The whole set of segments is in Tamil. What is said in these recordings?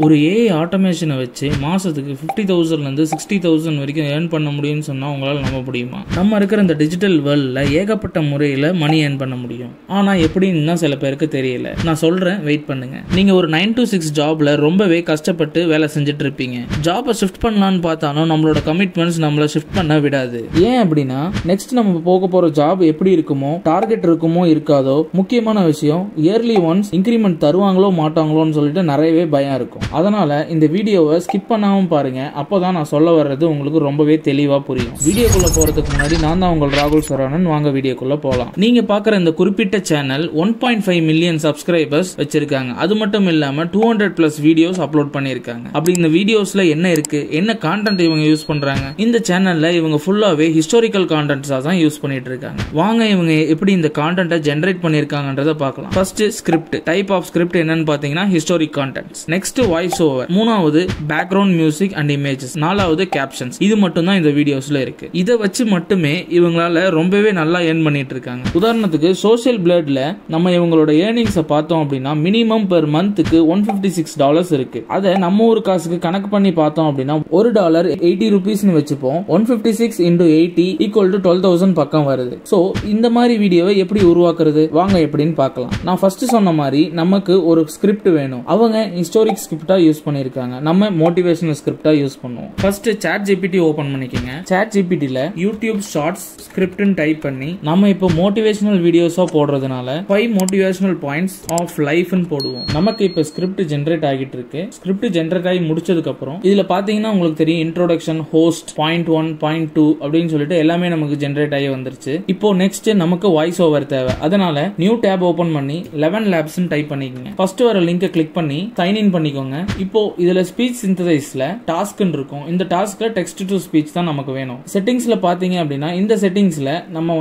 ஒரு ஏஐ ஆட்டோமேஷனை வச்சு மாதத்துக்கு 50,000 இருந்து 60,000 வரைக்கும் ஏர்ன் பண்ண முடியும்னு சொன்னால் உங்களால் நம்ப முடியுமா? நம்ம இருக்கிற இந்த டிஜிட்டல் வேர்ல்டில் ஏகப்பட்ட முறையில் மணி ஏர்ன் பண்ண முடியும். ஆனால் எப்படின்னு தான் சில பேருக்கு தெரியல. நான் சொல்கிறேன், வெயிட் பண்ணுங்க. நீங்கள் ஒரு 9 to 6 ஜாபில் ரொம்பவே கஷ்டப்பட்டு வேலை செஞ்சுட்டு இருப்பீங்க. ஜாபை ஷிஃப்ட் பண்ணலான்னு பார்த்தாலும் நம்மளோட கமிட்மெண்ட்ஸ் நம்மளை ஷிஃப்ட் பண்ண விடாது. ஏன் அப்படின்னா, நெக்ஸ்ட் நம்ம போக போகிற ஜாப் எப்படி இருக்குமோ, டார்கெட் இருக்குமோ இருக்காதோ, முக்கியமான விஷயம் இயர்லி ஒன்ஸ் இன்க்ரிமெண்ட் தருவாங்களோ மாட்டாங்களோன்னு சொல்லிட்டு நிறையவே பயம் இருக்கும். அதனால இந்த வீடியோவை ஸ்கிப் பண்ணாம பாருங்க. அப்போதான் நான் சொல்ல வர்றது உங்களுக்கு ரொம்பவே தெளிவா புரியும். வீடியோக்குள்ள போறதுக்கு முன்னாடி நான் தான் உங்கள் ராகுல் சரவணன். வாங்க வீடியோக்குள்ள போலாம். நீங்க பாக்குற இந்த குறிப்பிட்ட சேனல் 1.5 மில்லியன் சப்ஸ்கிரைபர்ஸ் வச்சிருக்காங்க. அது மட்டும் இல்லாம 200+ வீடியோஸ் அப்லோட் பண்ணிருக்காங்க. அப்படி இந்த வீடியோஸ்ல என்ன இருக்கு, என்ன கான்டென்ட் இவங்க யூஸ் பண்றாங்க? இந்த சேனல்ல இவங்க ஃபுல்லாவே ஹிஸ்டாரிக்கல் கான்டென்ட்ஸா தான் யூஸ் பண்ணிட்டு இருக்காங்க. வாங்க இவங்க எப்படி இந்த கான்டென்ட்டை ஜெனரேட் பண்ணிருக்காங்கன்றத பார்க்கலாம். First script. Type of script என்னன்னு பாத்தீங்கன்னா historic contents. Next voice over. மூணாவது பேக்ரவுண்ட் மியூசிக் அண்ட் இமேஜஸ். நாலாவது கேப்ஷன்ஸ். இது மட்டும் தான் இந்த வீடியோஸ்ல இருக்கு. இதை வச்சு மட்டுமே இவங்களால ரொம்பவே நல்லா ஏர்ன் பண்ணிட்டு இருக்காங்க. உதாரணத்துக்கு சோஷியல் பிளட்ல நம்ம இவங்களோட ஏர்னிங்ஸை பார்த்தோம் அப்படின்னா மினிமம் பெர் மந்த்துக்கு $156 இருக்கு. அதை நம்ம ஊர் காசுக்கு கணக்கு பண்ணி பார்த்தோம் அப்படின்னா $1 80 ரூபீஸ்னு வச்சுப்போம். 156 into 80 = 12,000 பக்கம் வருது. சோ இந்த மாதிரி வீடியோவை எப்படி உருவாக்குறது, வாங்க எப்படின்னு பார்க்கலாம். நான் ஃபர்ஸ்ட் சொன்ன மாதிரி நமக்கு ஒரு ஸ்கிரிப்ட் வேணும். அவங்க ஹிஸ்டாரிக் ஸ்கிரிப்டா யூஸ் பண்ணிருக்காங்க. நம்ம மோட்டிவேஷனல் ஸ்கிரிப்டா யூஸ் பண்ணுவோம். ஃபர்ஸ்ட் ChatGPT ஓபன் பண்ணிக்கங்க. ChatGPTல யூடியூப் ஷார்ட்ஸ் ஸ்கிரிப்ட்னு டைப் பண்ணி நம்ம இப்போ மோட்டிவேஷனல் வீடியோஸா போடுறதுனால 5 மோட்டிவேஷனல் பாயிண்ட்ஸ் ஆஃப் லைஃப்னு போடுவோம். நமக்கு இப்போ ஸ்கிரிப்ட் ஜெனரேட் ஆகிட்டு இருக்கு. ஸ்கிரிப்ட் ஜெனரேட் ஆகி முடிச்சதுக்கு அப்புறம் இதுல பாத்தீங்கன்னா உங்களுக்கு தெரியும் இன்ட்ரோடக்ஷன், ஹோஸ்ட், பாயிண்ட் 1, பாயிண்ட் 2 அப்படின்னு சொல்லிட்டு எல்லாமே நமக்கு ஜெனரேட் ஆகி வந்துருச்சு. இப்போ நெக்ஸ்ட் நமக்கு வாய்ஸ் ஓவர் தேவை. அதனால நியூ டேப் ஓபன் பண்ணி 11 labs டைப் பண்ணிக்கங்க. ஃபர்ஸ்ட் வர லிங்கை கிளிக் பண்ணி சைன் இன் பண்ணிக்கோங்க. இப்போ இதுல ஸ்பீச் சிந்தசைஸ்ல டாஸ்க்னு இருக்கும். இந்த டாஸ்க்ல டெக்ஸ்ட் டு ஸ்பீச் தான் நமக்கு வேணும். செட்டிங்ஸ்ல பாத்தீங்க அப்படின்னா இந்த செட்டிங்ஸ்ல நம்ம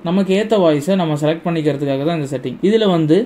நமக்கு ஏத்த வாய்ஸை நம்ம செலக்ட் பண்ணிக்கிறதுக்காக தான் இந்த செட்டிங். இதுல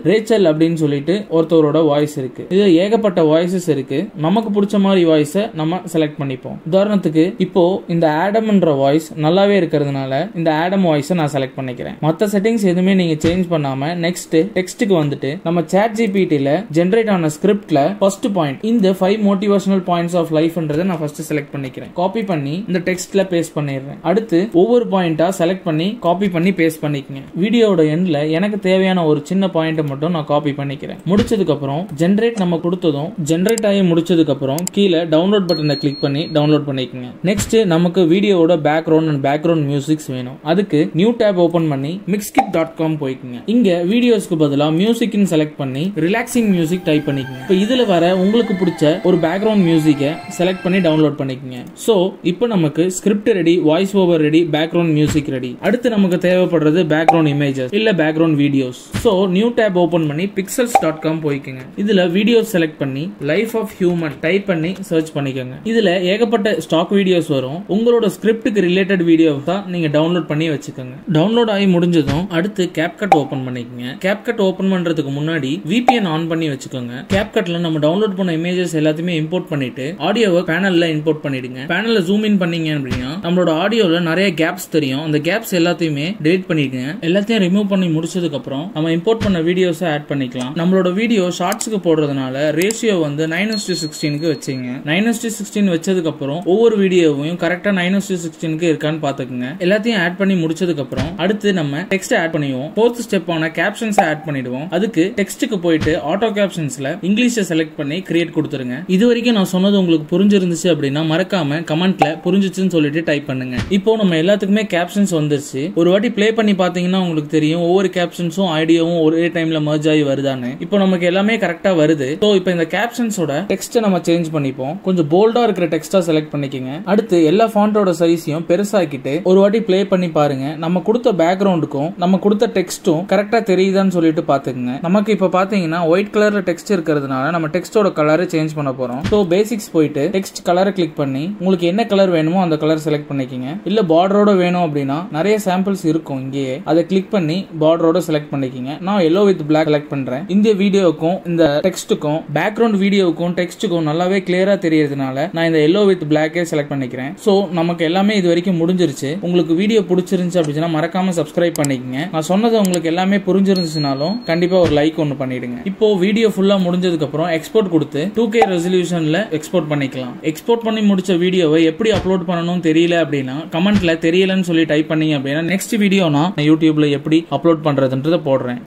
ரேச்சல் அப்படின்னு சொல்லிட்டு ஒருத்தவரோட வாய்ஸ் இருக்கு. இதுல ஏகப்பட்ட வாய்ஸஸ் இருக்கு. நமக்கு பிடிச்ச மாதிரி வாய்ஸை நம்ம செலக்ட் பண்ணிப்போம். உதாரணத்துக்கு இப்போ இந்த ஆடம்ன்ற வாய்ஸ் நல்லாவே இருக்கிறதுனால இந்த ஆடம் வாய்ஸை நான் செலக்ட் பண்ணிக்கிறேன். மற்ற செட்டிங்ஸ் எதுவுமே நீங்க சேஞ்ச் பண்ணாம நெக்ஸ்ட் டெக்ஸ்ட்டுக்கு வந்துட்டு நம்ம ChatGPTல ஜெனரேட் ஆன ஸ்கிரிப்ட்ல ஃபர்ஸ்ட் பாயிண்ட் இந்த 5 மோட்டிவேஷனல் பாயிண்ட்ஸ் ஆஃப் லைஃப்ன்றதை நான் ஃபர்ஸ்ட் செலக்ட் பண்ணிக்கிறேன். காப்பி பண்ணி இந்த டெக்ஸ்ட்ல பேஸ்ட் பண்ணிடுறேன். அடுத்து ஒவ்வொரு பாயிண்டா செலக்ட் பண்ணி காப்பி பண்ணி பேஸ்ட் பண்ணிக்கங்க. வீடியோட எண்ட்ல எனக்கு தேவையான ஒரு சின்ன பாயிண்ட் மட்டும் நான் காப்பி பண்ணிக்கிறேன். முடிச்சதுக்கு அப்புறம் ஜெனரேட் நம்ம கொடுத்ததும் ஜெனரேட் ஆகி முடிச்சதுக்கு அப்புறம் கீழே டவுன்லோட் பட்டனை கிளிக் பண்ணி டவுன்லோட் பண்ணிக்கங்க. நெக்ஸ்ட் நமக்கு வீடியோவோட பேக்ரவுண்ட் அண்ட் பேக்ரவுண்ட் மியூசிக்ஸ் வேணும். அதுக்கு நியூ டேப் ஓபன் பண்ணி mixkit.com போய்க்குங்க. இங்க வீடியோஸ்க்கு பதிலா மியூசிக்னு செலக்ட் பண்ணி ரிலாக்ஸிங் மியூசிக் டைப் பண்ணிக்கங்க. இப்போ இதுல வர உங்களுக்கு பிடிச்ச ஒரு பேக்ரவுண்ட் மியூசிக்கை செலக்ட் பண்ணி டவுன்லோட் பண்ணிக்கங்க. சோ இப்போ நமக்கு script ready, voice over ready, background music ready. அடுத்து நமக்கு தேவைப்படுறது பேக்ரவுண்ட் இமேஜஸ் இல்ல background videos. So new tab open பண்ணி pixels.com போய்க்குங்க. இதுல வீடியோஸ் செலக்ட் பண்ணி லைஃப் ஆஃப் ஹியூமன் டைப் பண்ணி சர்ச் பண்ணிக்கோங்க. இதுல ஏகப்பட்ட ஸ்டாக் வீடியோஸ் வரும். உங்களோட ஸ்கிரிப்டுக்கு ரிலேட்டட் வீடியோ தான் நீங்க டவுன்லோட் பண்ணி வச்சுக்கோங்க. டவுன்லோட் ஆகி முடிஞ்சதும் அடுத்து CapCut ஓபன் பண்ணிக்கங்க. CapCut ஓபன் பண்றதுக்கு முன்னாடி VPN ஆன் பண்ணி வச்சுக்கோங்க. CapCutல நம்ம டவுன்லோட் பண்ண இமேஜஸ் எல்லாத்தையுமே இம்போர்ட் பண்ணிட்டு ஆடியோவை பேனல்ல இம்போர்ட் பண்ணிடுங்க. பேனல்ல ஜூம் இன் பண்ணீங்க அப்படின்னா நம்மளோட ஆடியோல நிறைய கேப்ஸ் தெரியும். அந்த கேப்ஸ் எல்லாத்தையுமே டெலீட் பண்ணிடுங்க. எல்லாத்தையும் ரிமூவ் பண்ணி முடிச்சதுக்கு அப்புறம் நம்ம இம்போர்ட் பண்ண வீடியோஸை ஆட் பண்ணிக்கலாம். நம்மளோட வீடியோ ஷார்ட்ஸ்க்கு போடுறதுனால ரேஷியோ 9:16 வச்சுங்க. 9:16 வச்சதுக்கு அப்புறம் ஒவ்வொரு வீடியோவையும் கரெக்டா 9:16 இருக்கான்னு பாத்துக்கோங்க. எல்லாத்தையும் ஆட் பண்ணி முடிச்சதுக்கு அப்புறம் அடுத்து நம்ம டெக்ஸ்ட் ஆட் பண்ணுவோம். ஃபோர்த் ஸ்டெப்பான கேப்ஷன்ஸ் ஆட் பண்ணிடுவோம். அதுக்கு டெக்ஸ்ட்டுக்கு போயிட்டு ஆட்டோ கேப்ஷன்ஸ்ல இங்கிலீஷை செலக்ட் பண்ணி கிரியேட் கொடுத்துருங்க. இது வரைக்கும் நான் சொன்னது உங்களுக்கு புரிஞ்சிருந்துச்சு அப்படின்னா மறக்காம கமெண்ட்ல புரிஞ்சிச்சுன்னு சொல்லிட்டு டைப் பண்ணுங்க. இப்போ நம்ம எல்லாத்துக்குமே கேப்ஷன்ஸ் வந்துருச்சு. ஒரு வாட்டி ப்ளே பண்ணி பாத்தீங்கன்னா உங்களுக்கு தெரியும் ஒவ்வொரு கேப்ஷன்ஸும் ஆடியோவும் ஒரே டைம்ல மர்ஜ் ஆகி வருதான்னு. இப்போ நமக்கு எல்லாமே கரெக்டா வருது. சோ இப்போ இந்த கேப்ஷன்ஸோட டெக்ஸ்ட்டை நம்ம சேஞ்ச் பண்ணிப்போம். கொஞ்சம் போல்டா இருக்கிற டெக்ஸ்டா செலக்ட் பண்ணிக்கங்க. அடுத்து எல்லா ஃபாண்டோட சைஸையும் பெருசாக்கிட்டு ஒரு வாட்டி ப்ளே பண்ணி பாருங்க. நம்ம கொடுத்த பேக்ரவுண்டுக்கும் நம்ம கொடுத்த டெக்ஸ்டும் கரெக்டா தெரியுதான்னு சொல்லிட்டு பாத்துக்கங்க. நமக்கு இப்போ பாத்தீங்கன்னா ஒயிட் கலர்ல டெக்ஸ்ட் இருக்கிறதுனால நம்ம டெக்ஸ்டோட கலரை சேஞ்ச் பண்ண போறோம். சோ பேசிக்ஸ் போயிட்டு டெக்ஸ்ட் கலரை கிளிக் பண்ணி உங்களுக்கு என்ன கலர் வேணுமோ அந்த கலர் செலக்ட் பண்ணிக்கங்க. இல்ல பார்டரோட வேணும் அப்படின்னா நிறைய சாம்பிள்ஸ் இருக்கும் இங்கேயே. அதை கிளிக் பண்ணி பார்டரோட செலக்ட் பண்ணிக்கங்க. நான் yellow with black செலக்ட் பண்றேன். இந்த வீடியோவுக்கும் இந்த டெக்ஸ்ட்டுக்கும் பேக்ரவுண்ட் வீடியோவுக்கும் டெக்ஸ்ட்டுக்கும் நல்லாவே கிளியரா தெரியறதுனால நான் இந்த yellow with black செலக்ட் பண்ணிக்கிறேன். சோ நமக்கு எல்லாமே இது வரைக்கும் முடிஞ்சிருச்சு. உங்களுக்கு வீடியோ பிடிச்சிருந்துச்சு அப்படின்னா மறக்காம சப்ஸ்கிரைப் பண்ணிக்கங்க. நான் சொன்னது உங்களுக்கு எல்லாமே புரிஞ்சிருந்துச்சுனாலும் கண்டிப்பா ஒரு லைக் ஒன்னு பண்ணிடுங்க. இப்போ வீடியோ ஃபுல்லா முடிஞ்சதுக்கு அப்புறம் எக்ஸ்போர்ட் கொடுத்து வந்து 2K ரெசல்யூஷன்ல எக்ஸ்போர்ட் பண்ணிக்கலாம். எக்ஸ்போர்ட் பண்ணி முடிச்ச வீடியோவை எப்படி அப்லோட் பண்ணணும்னு தெரியல அப்படின்னா கமெண்ட்ல தெரியலன்னு சொல்லி டைப் பண்ணீங்க அப்படின்னா நெக்ஸ்ட் வீடியோ நான் யூடியூப்ல எப்படி அப்லோட் பண்றதுன்றத போடுறேன்.